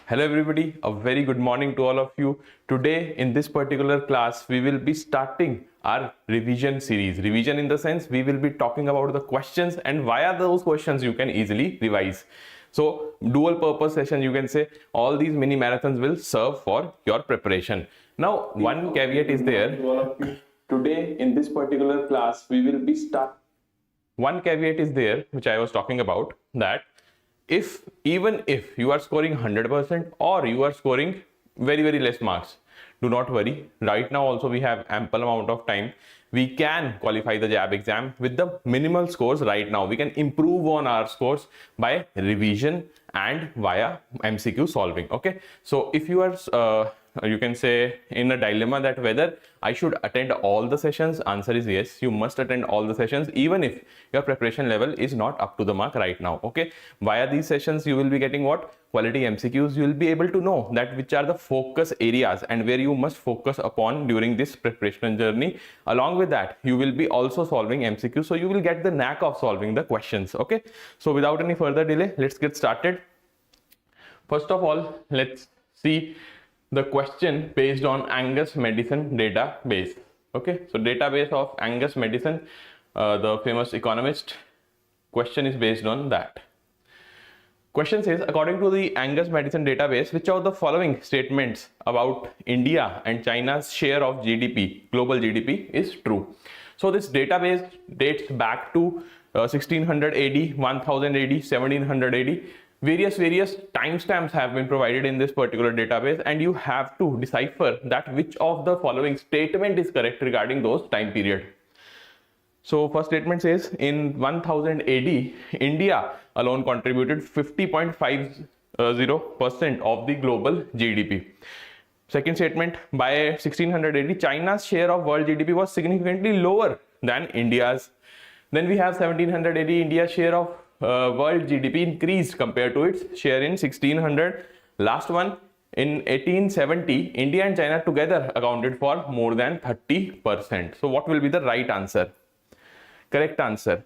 Hello everybody, a very good morning to all of you. Today in this particular class, we will be starting our revision series. Revision in the sense we will be talking about the questions and via those questions you can easily revise. So dual purpose session, you can say all these mini marathons will serve for your preparation. Now one caveat is there. To all of you. Today in this particular class, we will be one caveat is there which I was talking about, that even if you are scoring 100% or you are scoring very less marks, do not worry. Right now also we have ample amount of time. We can qualify the JAIIB exam with the minimal scores. Right now we can improve on our scores by revision and via MCQ solving. Okay, so if you are you can say in a dilemma that whether I should attend all the sessions, answer is yes, you must attend all the sessions even if your preparation level is not up to the mark right now. Okay, via these sessions you will be getting what? Quality MCQs. You will be able to know that which are the focus areas and where you must focus upon during this preparation journey. Along with that, you will be also solving MCQs, so you will get the knack of solving the questions. Okay, so without any further delay, let's get started. First of all, let's see the question based on Angus Madison database. Okay, so database of Angus Madison, the famous economist. Question is based on that. Question says, according to the Angus Madison database, which of the following statements about India and China's share of GDP, global GDP, is true? So this database dates back to 1600 AD, 1000 AD, 1700 AD. Various timestamps have been provided in this particular database, and you have to decipher that which of the following statement is correct regarding those time period. So first statement says in 1000 AD, India alone contributed 50.50% of the global GDP. Second statement, by 1600 AD, China's share of world GDP was significantly lower than India's. Then we have 1700 AD, India's share of world GDP increased compared to its share in 1600. Last one, in 1870, India and China together accounted for more than 30%. So what will be the right answer? Correct answer,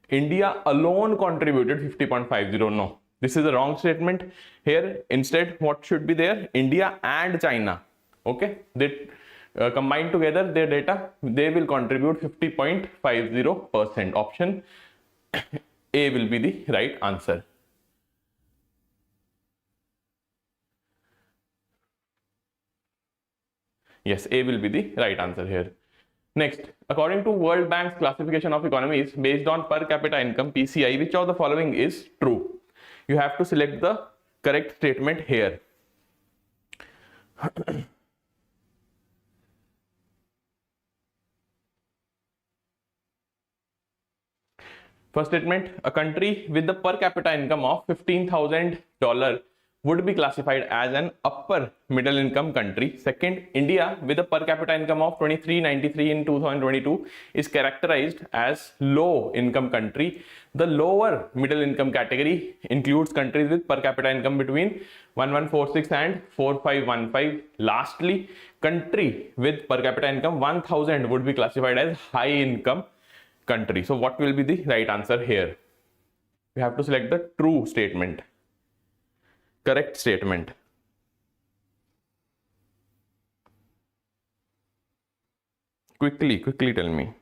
India alone contributed 50.50. No, this is a wrong statement. Here instead what should be there? India and China. Okay, they combined together their data, they will contribute 50.50%. Option A will be the right answer. Yes, A will be the right answer here. Next, according to World Bank's classification of economies based on per capita income, PCI, which of the following is true? You have to select the correct statement here. First statement, a country with the per capita income of $15,000 would be classified as an upper middle income country. Second, India with a per capita income of 2393 in 2022 is characterized as low income country. The lower middle income category includes countries with per capita income between 1146 and 4515. Lastly, country with per capita income 1000 would be classified as high income country. So what will be the right answer here? We have to select the true statement, correct statement. Quickly tell me.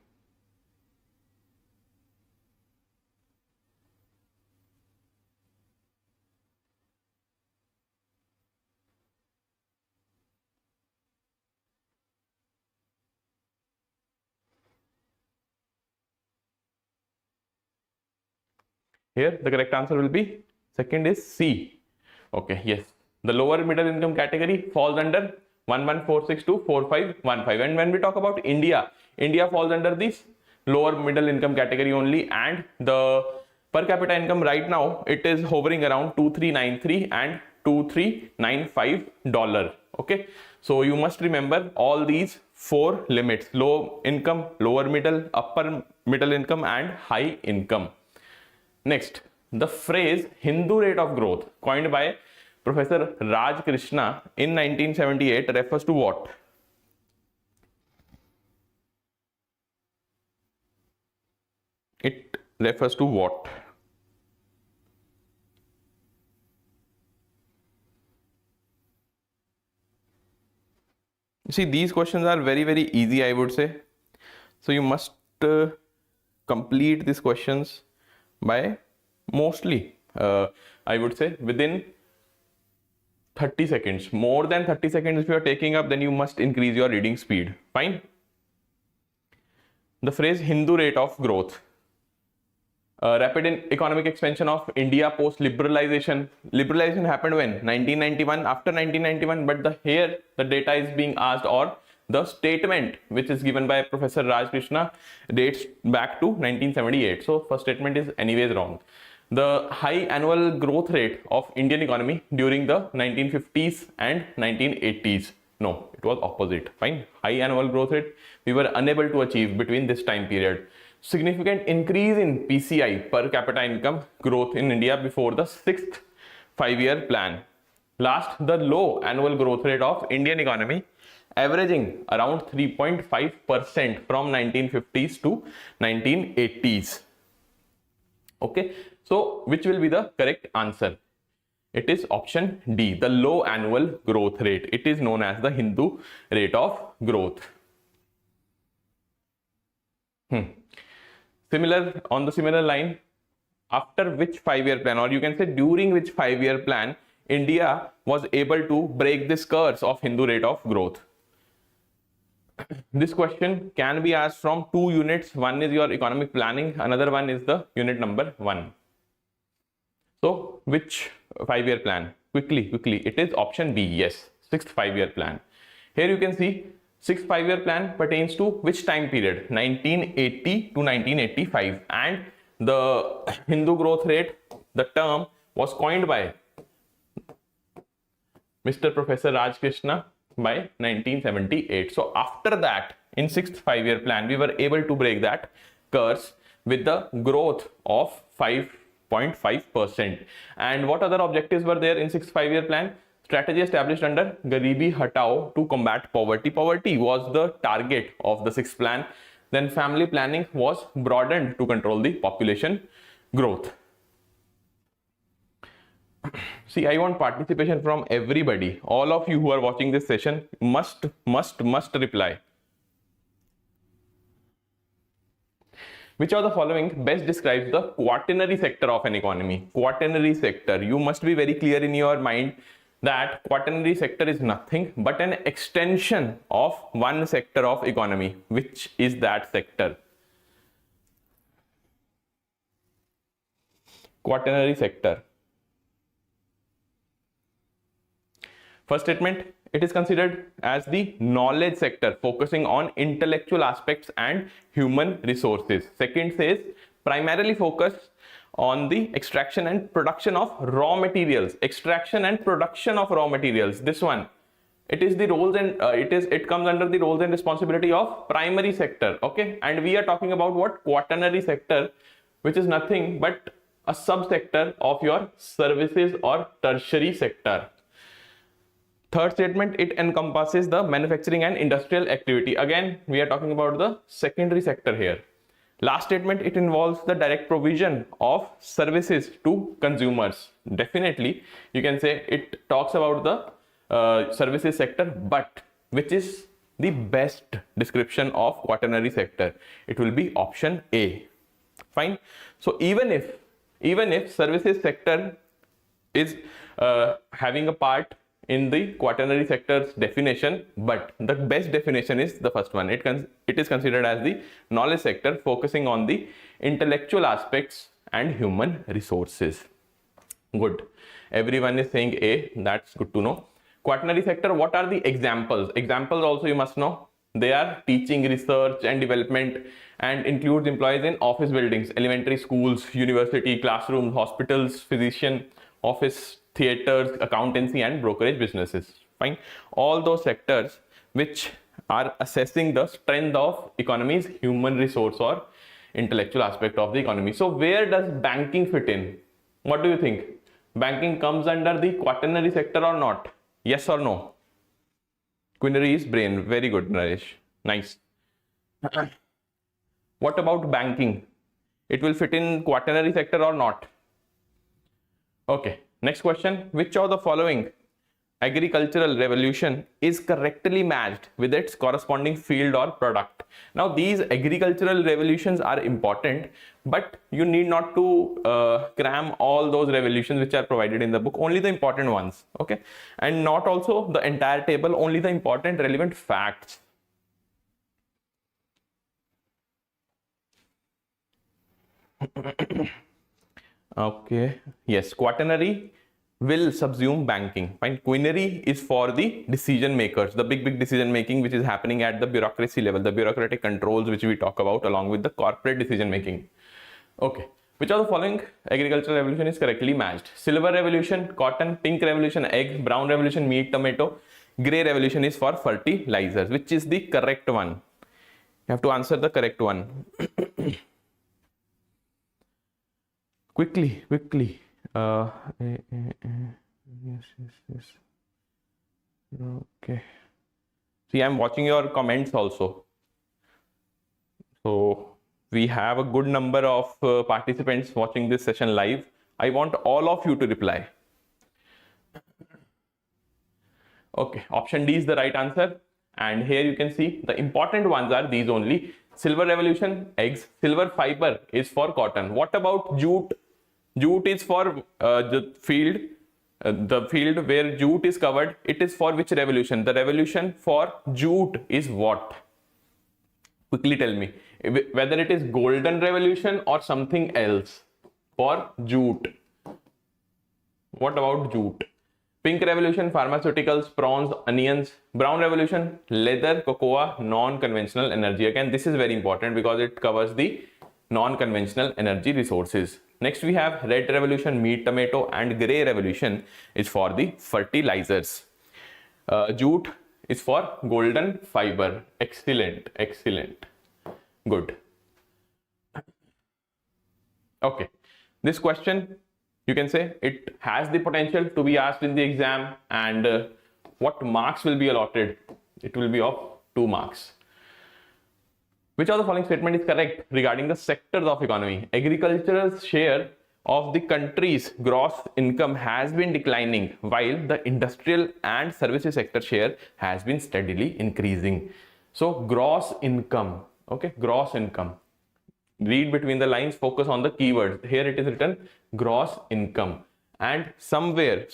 Here the correct answer will be second is C. Okay, yes, the lower middle income category falls under 1146 to 4515. And when we talk about India falls under this lower middle income category only, and the per capita income right now it is hovering around 2393 and $2395. Okay, so you must remember all these four limits: low income, lower middle, upper middle income, and high income. Next, the phrase Hindu rate of growth, coined by Professor Raj Krishna in 1978, refers to what? It refers to what? See, these questions are very, very easy, I would say. So you must complete these questions by mostly, I would say, within 30 seconds. More than 30 seconds if you are taking up, then you must increase your reading speed. Fine. The phrase Hindu rate of growth. Rapid economic expansion of India post liberalization. Liberalization happened when? 1991, after 1991, but here the data is being asked, or the statement which is given by Professor Raj Krishna dates back to 1978. So first statement is anyways wrong. The high annual growth rate of Indian economy during the 1950s and 1980s. No, it was opposite. Fine. High annual growth rate we were unable to achieve between this time period. Significant increase in PCI, per capita income growth in India before the 6th 5-year plan. Last, the low annual growth rate of Indian economy, averaging around 3.5% from 1950s to 1980s. Okay, so which will be the correct answer? It is option D, the low annual growth rate. It is known as the Hindu rate of growth. On the similar line, after which 5-year plan, or you can say during which 5-year plan, India was able to break this curse of Hindu rate of growth? This question can be asked from 2 units. One is your economic planning, another one is the unit number 1. So which 5-year plan? Quickly, it is option B, yes, 6th 5-year plan. Here you can see 6th 5-year plan pertains to which time period? 1980 to 1985, and the Hindu growth rate, the term was coined by Mr. Professor Raj Krishna by 1978. So after that, in 6th 5-year plan, we were able to break that curse with the growth of 5.5%. And what other objectives were there in 6th 5-year plan? Strategy established under Garibi Hatao to combat poverty. Poverty was the target of the 6th plan. Then family planning was broadened to control the population growth. See, I want participation from everybody. All of you who are watching this session must reply. Which of the following best describes the quaternary sector of an economy? Quaternary sector. You must be very clear in your mind that quaternary sector is nothing but an extension of one sector of economy. Which is that sector? Quaternary sector. First statement, it is considered as the knowledge sector, focusing on intellectual aspects and human resources. Second says, primarily focus on the extraction and production of raw materials. Extraction and production of raw materials. This one, it is the roles and it comes under the roles and responsibility of primary sector. Okay, and we are talking about what? Quaternary sector, which is nothing but a subsector of your services or tertiary sector. Third statement, it encompasses the manufacturing and industrial activity. Again, we are talking about the secondary sector here. Last statement, it involves the direct provision of services to consumers. Definitely, you can say it talks about the services sector, but which is the best description of quaternary sector? It will be option A. Fine. So even if services sector is having a part in the quaternary sector's definition, but the best definition is the first one. It is considered as the knowledge sector, focusing on the intellectual aspects and human resources. Good. Everyone is saying A. That's good to know. Quaternary sector, what are the examples? Examples also you must know. They are teaching, research and development, and includes employees in office buildings, elementary schools, university, classrooms, hospitals, physician, office, theaters, accountancy and brokerage businesses. Fine. All those sectors which are assessing the strength of economy's human resource or intellectual aspect of the economy. So where does banking fit in? What do you think? Banking comes under the quaternary sector or not? Yes or no? Quinary is brain. Very good, Naresh. Nice. What about banking? It will fit in quaternary sector or not? Okay. Next question, which of the following agricultural revolution is correctly matched with its corresponding field or product. Now these agricultural revolutions are important, but you need not to cram all those revolutions which are provided in the book, only the important ones, okay? And not also the entire table, only the important relevant facts. Okay, yes, quaternary will subsume banking. Fine. Quinary is for the decision makers, the big decision making which is happening at the bureaucracy level, the bureaucratic controls which we talk about along with the corporate decision making. Okay. Which of the following agricultural revolution is correctly matched? Silver revolution, cotton; pink revolution, egg; brown revolution, meat, tomato; gray revolution is for fertilizers. Which is the correct one? You have to answer the correct one. Quickly. Yes. Okay. See, I'm watching your comments also. So we have a good number of participants watching this session live. I want all of you to reply. Okay, option D is the right answer. And here you can see the important ones are these only. Silver revolution, eggs; silver fiber is for cotton. What about jute? Jute is for the field where jute is covered. It is for which revolution? The revolution for jute is what? Quickly tell me whether it is golden revolution or something else for jute. What about jute? Pink revolution, pharmaceuticals; prawns, onions; brown revolution, leather, cocoa; non-conventional energy. Again, this is very important because it covers the non-conventional energy resources. Next we have red revolution, meat, tomato; and gray revolution is for the fertilizers. Jute is for golden fiber. Excellent. Good. Okay. This question, you can say it has the potential to be asked in the exam, and what marks will be allotted? It will be of 2 marks. Which of the following statement is correct regarding the sectors of economy? Agriculture's share of the country's gross income has been declining, while the industrial and services sector share has been steadily increasing. So gross income, okay, gross income. Read between the lines, focus on the keywords. Here it is written gross income, and somewhere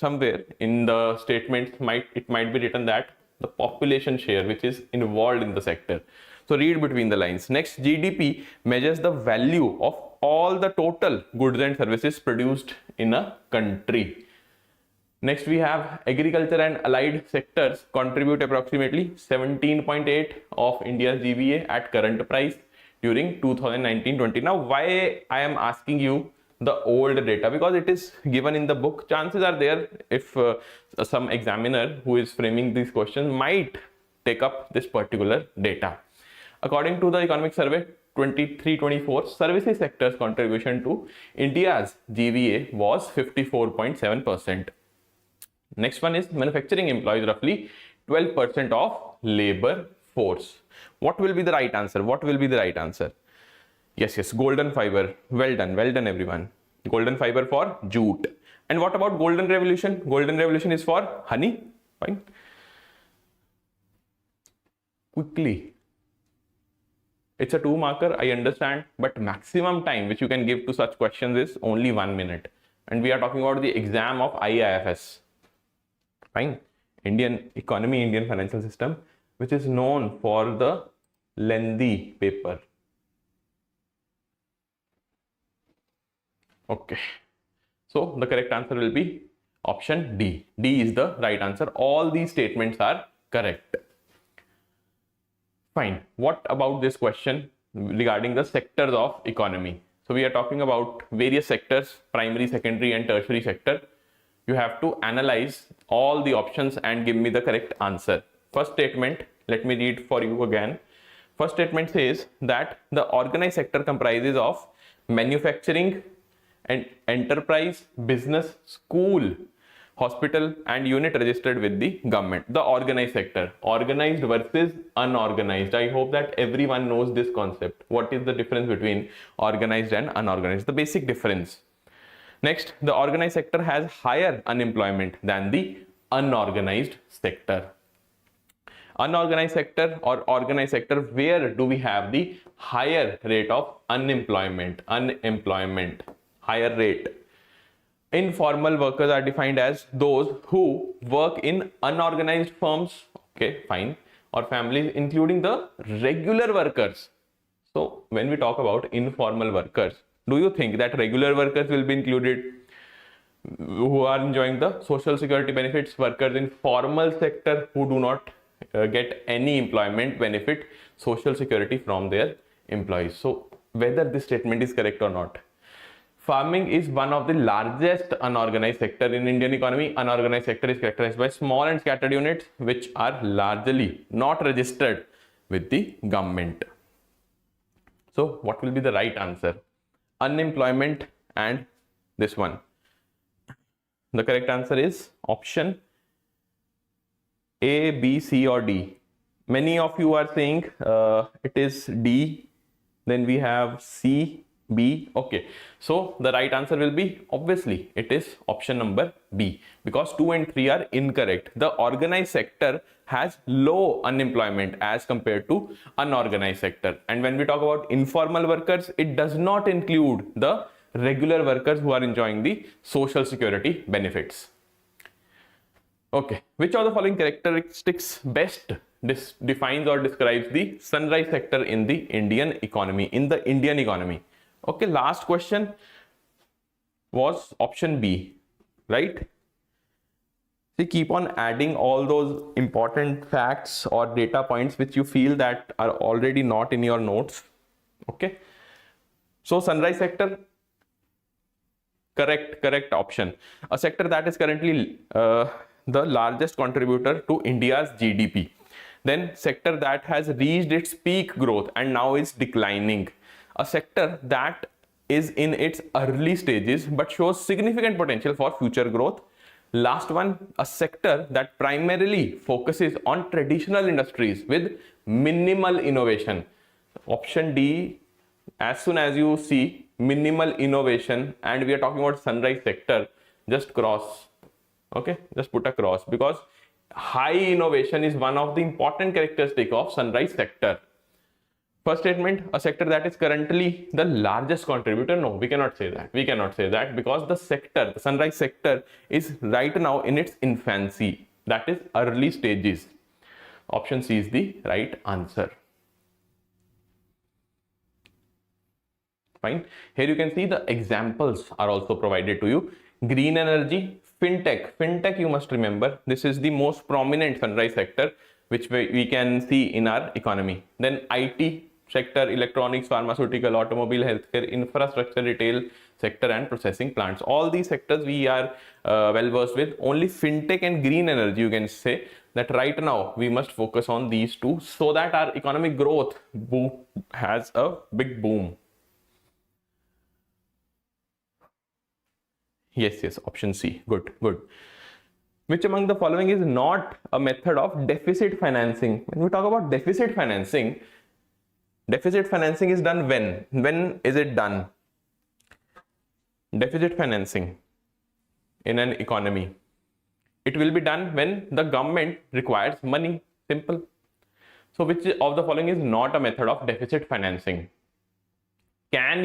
in the statement it might be written that the population share which is involved in the sector. So read between the lines. Next, GDP measures the value of all the total goods and services produced in a country. Next, we have agriculture and allied sectors contribute approximately 17.8% of India's GVA at current price during 2019-20. Now, why I am asking you the old data? Because it is given in the book. Chances are there if some examiner who is framing these questions might take up this particular data. According to the economic survey 23-24, services sector's contribution to India's GVA was 54.7%. Next one is manufacturing employs roughly 12% of labor force. What will be the right answer? Yes, golden fiber. Well done everyone. Golden fiber for jute. And what about golden revolution? Golden revolution is for honey. Fine. Quickly. It's a 2 marker, I understand, but maximum time which you can give to such questions is only 1 minute. And we are talking about the exam of IE IFS. Fine. Indian economy, Indian financial system, which is known for the lengthy paper. Okay. So the correct answer will be option D. D is the right answer. All these statements are correct. Fine. What about this question regarding the sectors of economy? So we are talking about various sectors, primary, secondary and tertiary sector. You have to analyze all the options and give me the correct answer. First statement, let me read for you again. First statement says that the organized sector comprises of manufacturing and enterprise, business, school, hospital and unit registered with the government. The organized sector, organized versus unorganized. I hope that everyone knows this concept. What is the difference between organized and unorganized? The basic difference. Next, the organized sector has higher unemployment than the unorganized sector. Unorganized sector or organized sector, where do we have the higher rate of unemployment, higher rate? Informal workers are defined as those who work in unorganized firms, okay, fine, or families, including the regular workers. So when we talk about informal workers, do you think that regular workers will be included who are enjoying the social security benefits, workers in formal sector who do not get any employment benefit, social security from their employees? So whether this statement is correct or not. Farming is one of the largest unorganized sector in Indian economy. Unorganized sector is characterized by small and scattered units which are largely not registered with the government. So what will be the right answer? Unemployment and this one. The correct answer is option A, B, C or D. Many of you are saying it is D. Then we have C, B. Okay, so the right answer will be, obviously it is option number B, because 2 and 3 are incorrect. The organized sector has low unemployment as compared to unorganized sector. And when we talk about informal workers, it does not include the regular workers who are enjoying the social security benefits. Okay, which of the following characteristics best defines or describes the sunrise sector in the Indian economy? Okay, last question was option B, right? See, keep on adding all those important facts or data points which you feel that are already not in your notes. Okay, so sunrise sector, correct option. A sector that is currently the largest contributor to India's GDP. Then sector that has reached its peak growth and now is declining. A sector that is in its early stages but shows significant potential for future growth. Last one, a sector that primarily focuses on traditional industries with minimal innovation. Option D, as soon as you see minimal innovation and we are talking about sunrise sector, just cross. Okay, just put a cross, because high innovation is one of the important characteristics of sunrise sector. First statement, a sector that is currently the largest contributor. No, we cannot say that. We cannot say that because the sunrise sector is right now in its infancy. That is early stages. Option C is the right answer. Fine. Here you can see the examples are also provided to you. Green energy, fintech. Fintech, you must remember, this is the most prominent sunrise sector which we can see in our economy. Then IT sector, electronics, pharmaceutical, automobile, healthcare, infrastructure, retail sector and processing plants. All these sectors we are well versed with. Only fintech and green energy, you can say that right now we must focus on these two so that our economic growth has a big boom. Yes, option C. Good. Which among the following is not a method of deficit financing? When we talk about deficit financing is done when? When is it done? Deficit financing in an economy, it will be done when the government requires money. Simple. So which of the following is not a method of deficit financing? Can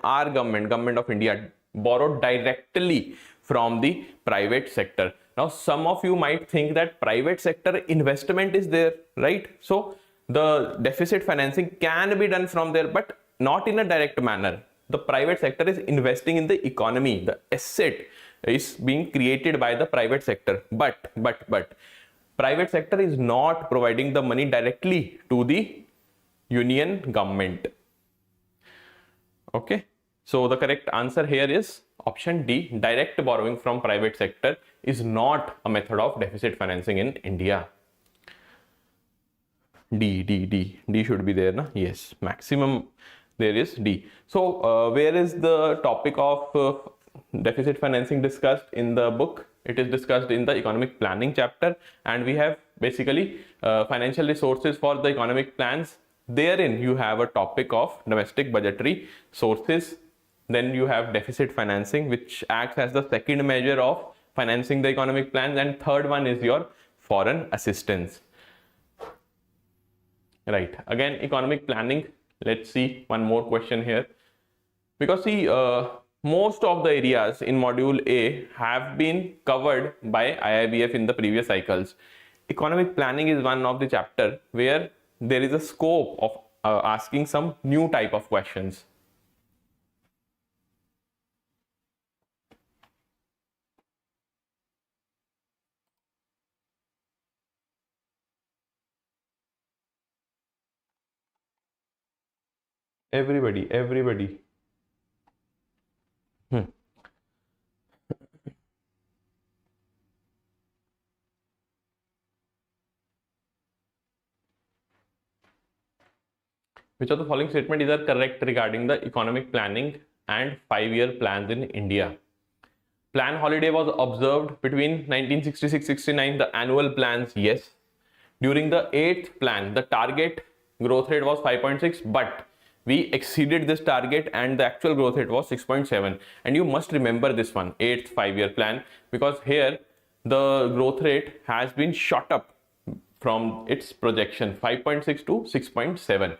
our government of India borrow directly from the private sector? Now some of you might think that private sector investment is there, right? So the deficit financing can be done from there, but not in a direct manner. The private sector is investing in the economy. The asset is being created by the private sector, but private sector is not providing the money directly to the union government. Okay, so the correct answer here is option D. Direct borrowing from private sector is not a method of deficit financing in India. D should be there, na? Yes, maximum there is D. So where is the topic of deficit financing discussed in the book? It is discussed in the economic planning chapter, and we have basically financial resources for the economic plans. Therein you have a topic of domestic budgetary sources. Then you have deficit financing, which acts as the second measure of financing the economic plans, and third one is your foreign assistance. Right, again economic planning. Let's see one more question here, because see most of the areas in module A have been covered by IIBF in the previous cycles. Economic planning is one of the chapter where there is a scope of asking some new type of questions. Everybody. Which of the following statement is correct regarding the economic planning and 5-year plans in India? Plan holiday was observed between 1966-69, the annual plans, yes. During the 8th plan, the target growth rate was 5.6, but we exceeded this target and the actual growth rate was 6.7. And you must remember this one, 8th 5-year plan, because here the growth rate has been shot up from its projection 5.6 to 6.7.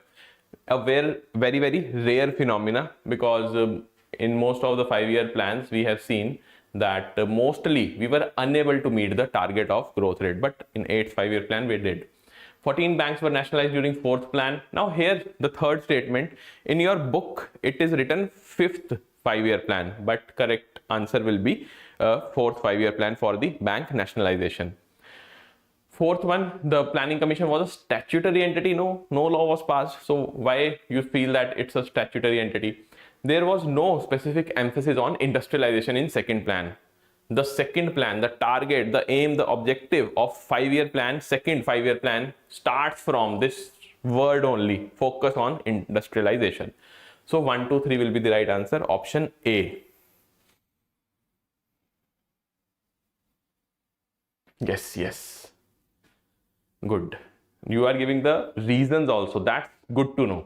A very rare phenomena, because in most of the 5-year plans we have seen that mostly we were unable to meet the target of growth rate, but in 8th 5-year plan we did. 14 banks were nationalized during 4th plan. Now here the third statement, in your book it is written 5th 5-year plan, but correct answer will be 4th 5-year plan for the bank nationalization. Fourth one, the planning commission was a statutory entity. No law was passed. So why you feel that it's a statutory entity? There was no specific emphasis on industrialization in second plan. The second plan, the target, the aim, the objective of 5-year plan, second 5-year plan starts from this word only, focus on industrialization. So 1, 2, 3 will be the right answer, option A. Yes. Good. You are giving the reasons also. That's good to know.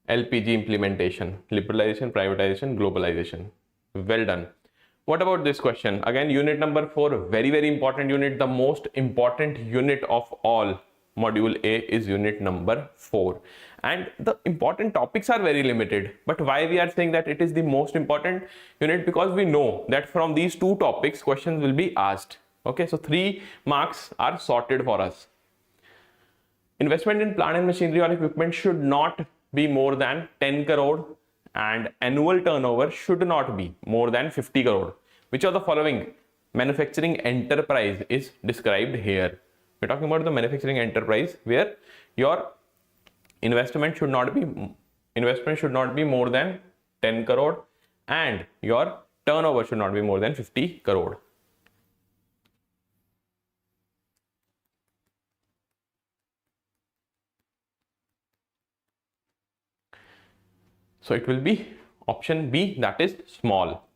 LPG implementation, liberalization, privatization, globalization. Well done. What about this question? Again, unit number 4, very important unit. The most important unit of all. Module A is unit number 4. And the important topics are very limited. But why we are saying that it is the most important unit? Because we know that from these 2 topics, questions will be asked. Okay, so 3 marks are sorted for us. Investment in plant and machinery or equipment should not be more than 10 crore and annual turnover should not be more than 50 crore. Which of the following manufacturing enterprise is described here? We're talking about the manufacturing enterprise where your investment should not be more than 10 crore and your turnover should not be more than 50 crore. So it will be option B, that is small.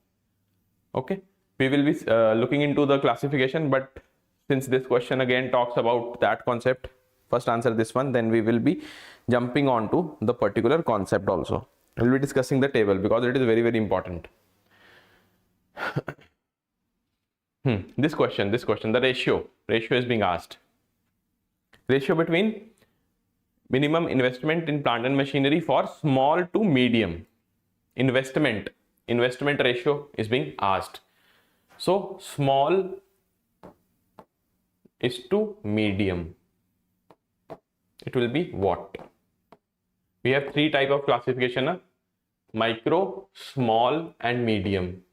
Okay, we will be looking into the classification, but since this question again talks about that concept, first answer this one, then we will be jumping on to the particular concept also. We will be discussing the table because it is very important. This question, the ratio is being asked. Ratio between minimum investment in plant and machinery for small to medium. Investment ratio is being asked. So small is to medium. It will be what? We have 3 type of classification: micro, small and medium.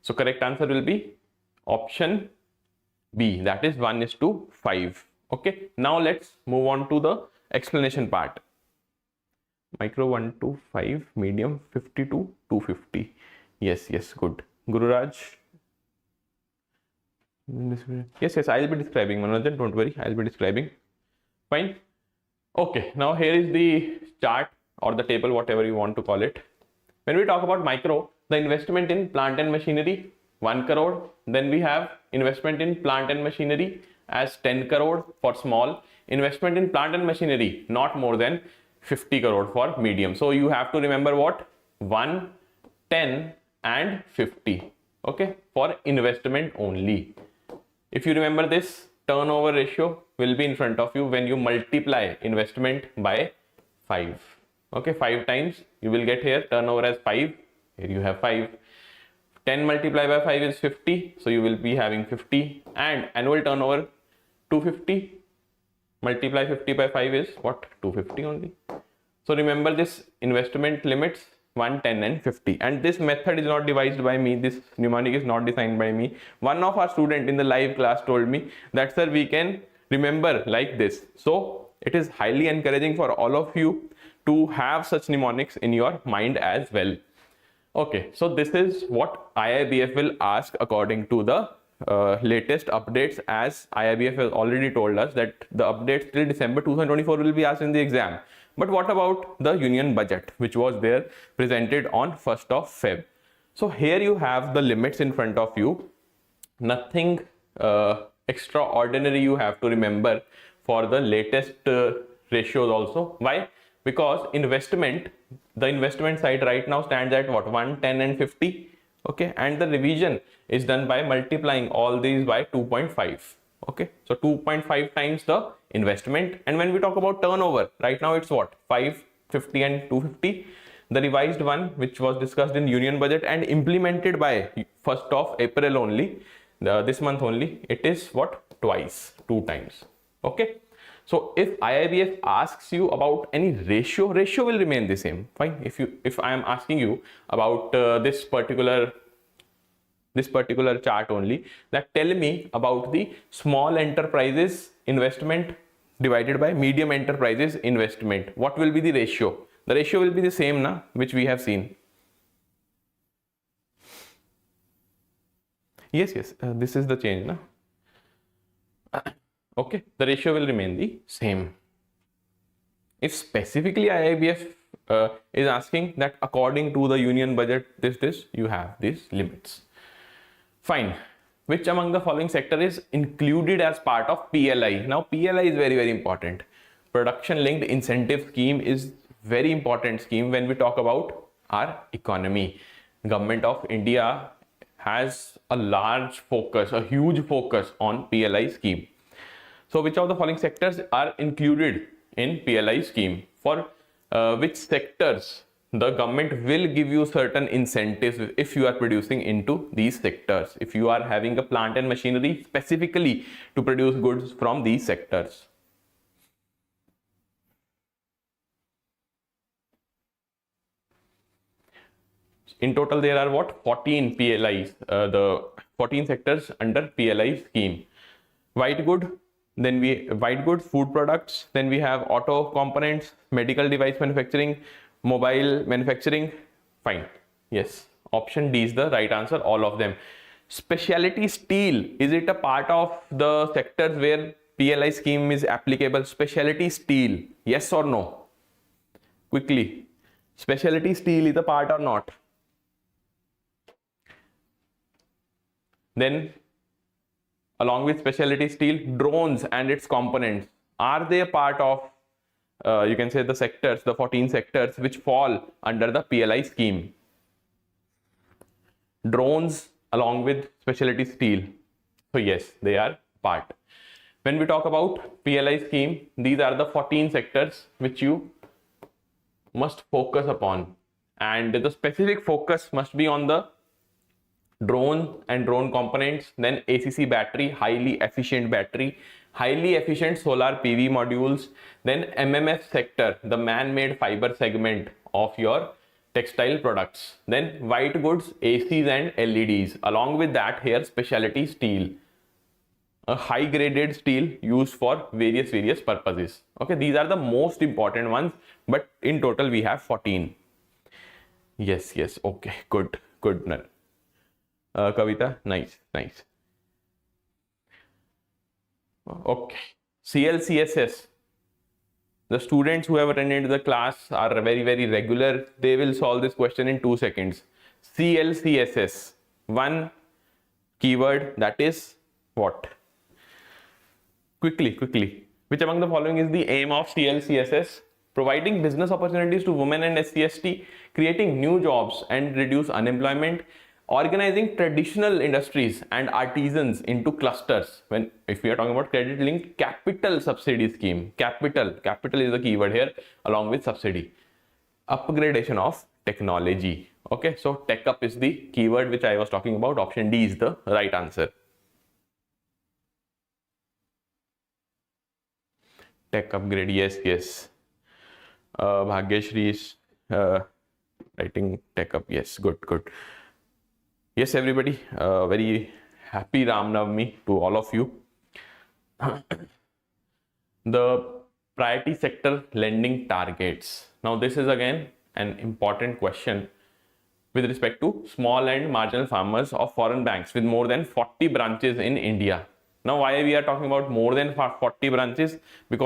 So correct answer will be option B, that is 1:5. Okay, now let's move on to the explanation part. Micro 1 to 5, medium 50 to 250. Yes, good. Gururaj. Yes, I'll be describing. Manojan, don't worry, I'll be describing. Fine. Okay, now here is the chart or the table, whatever you want to call it. When we talk about micro, the investment in plant and machinery 1 crore. Then we have investment in plant and machinery as 10 crore for small. Investment in plant and machinery not more than 50 crore for medium. So you have to remember what? 1, 10 and 50. okay, for investment only. If you remember, this turnover ratio will be in front of you when you multiply investment by 5. Okay, 5 times you will get here turnover as 5. Here you have 5. 10 multiplied by 5 is 50. So you will be having 50, and annual turnover 250. Multiply 50 by 5 is what? 250 only. So remember this investment limits 1, 10 and 50. And this method is not devised by me. This mnemonic is not designed by me. One of our students in the live class told me that, sir, we can remember like this. So it is highly encouraging for all of you to have such mnemonics in your mind as well. Okay, so this is what IIBF will ask according to the latest updates, as IIBF has already told us that the updates till December 2024 will be asked in the exam. But what about the union budget, which was there presented on 1st of Feb? So here you have the limits in front of you. Nothing extraordinary you have to remember for the latest ratios also. Why? Because the investment side right now stands at what? 1, 10 and 50. Okay, and the revision is done by multiplying all these by 2.5. Okay, so 2.5 times the investment. And when we talk about turnover, right now it's what? 5, 50 and 250. The revised one, which was discussed in union budget and implemented by 1st of April only, this month only, it is what? Twice, 2 times. Okay, so if IIBF asks you about any ratio will remain the same. Fine. If I am asking you about this particular chart only, that tell me about the small enterprises investment divided by medium enterprises investment, what will be the ratio? The ratio will be the same, na, which we have seen. Yes, this is the change, na. Okay, the ratio will remain the same. If specifically IIBF is asking that according to the union budget, this, you have these limits. Fine. Which among the following sector is included as part of PLI? Now, PLI is very, very important. Production linked incentive scheme is very important scheme when we talk about our economy. Government of India has a large focus, a huge focus on PLI scheme. So which of the following sectors are included in PLI scheme? For which sectors the government will give you certain incentives if you are producing into these sectors, if you are having a plant and machinery specifically to produce goods from these sectors. In total, there are what? 14 PLIs, the 14 sectors under PLI scheme. White good, then white goods, food products, then we have auto components, medical device manufacturing, mobile manufacturing. Fine. Yes, option D is the right answer, all of them. Specialty steel, is it a part of the sectors where PLI scheme is applicable? Specialty steel, yes or no? Quickly, specialty steel is a part or not? Then along with specialty steel, drones and its components, are they a part of you can say the sectors, the 14 sectors which fall under the PLI scheme? Drones along with specialty steel, so yes, they are part. When we talk about PLI scheme, these are the 14 sectors which you must focus upon, and the specific focus must be on the drone and drone components, then ACC battery, highly efficient battery, highly efficient solar PV modules, then MMF sector, the man-made fiber segment of your textile products, then white goods, ACs and LEDs. Along with that, here specialty steel, a high graded steel used for various purposes. Okay, these are the most important ones, but in total we have 14. Yes, okay, good. Kavita, nice. Okay, CLCSS. The students who have attended the class are very regular. They will solve this question in 2 seconds. CLCSS, one keyword, that is what? Quickly. Which among the following is the aim of CLCSS? Providing business opportunities to women and SC/ST, creating new jobs and reduce unemployment, organizing traditional industries and artisans into clusters. When if we are talking about credit linked capital subsidy scheme, capital is the keyword here, along with subsidy. Upgradation of technology. Okay, so tech up is the keyword which I was talking about. Option D is the right answer. Tech upgrade, yes. Bhagyashri is writing tech up. Yes, good. Yes, everybody, very happy Ram Navami to all of you. The priority sector lending targets. Now, this is again an important question with respect to small and marginal farmers of foreign banks with more than 40 branches in India. Now, why we are talking about more than 40 branches? Because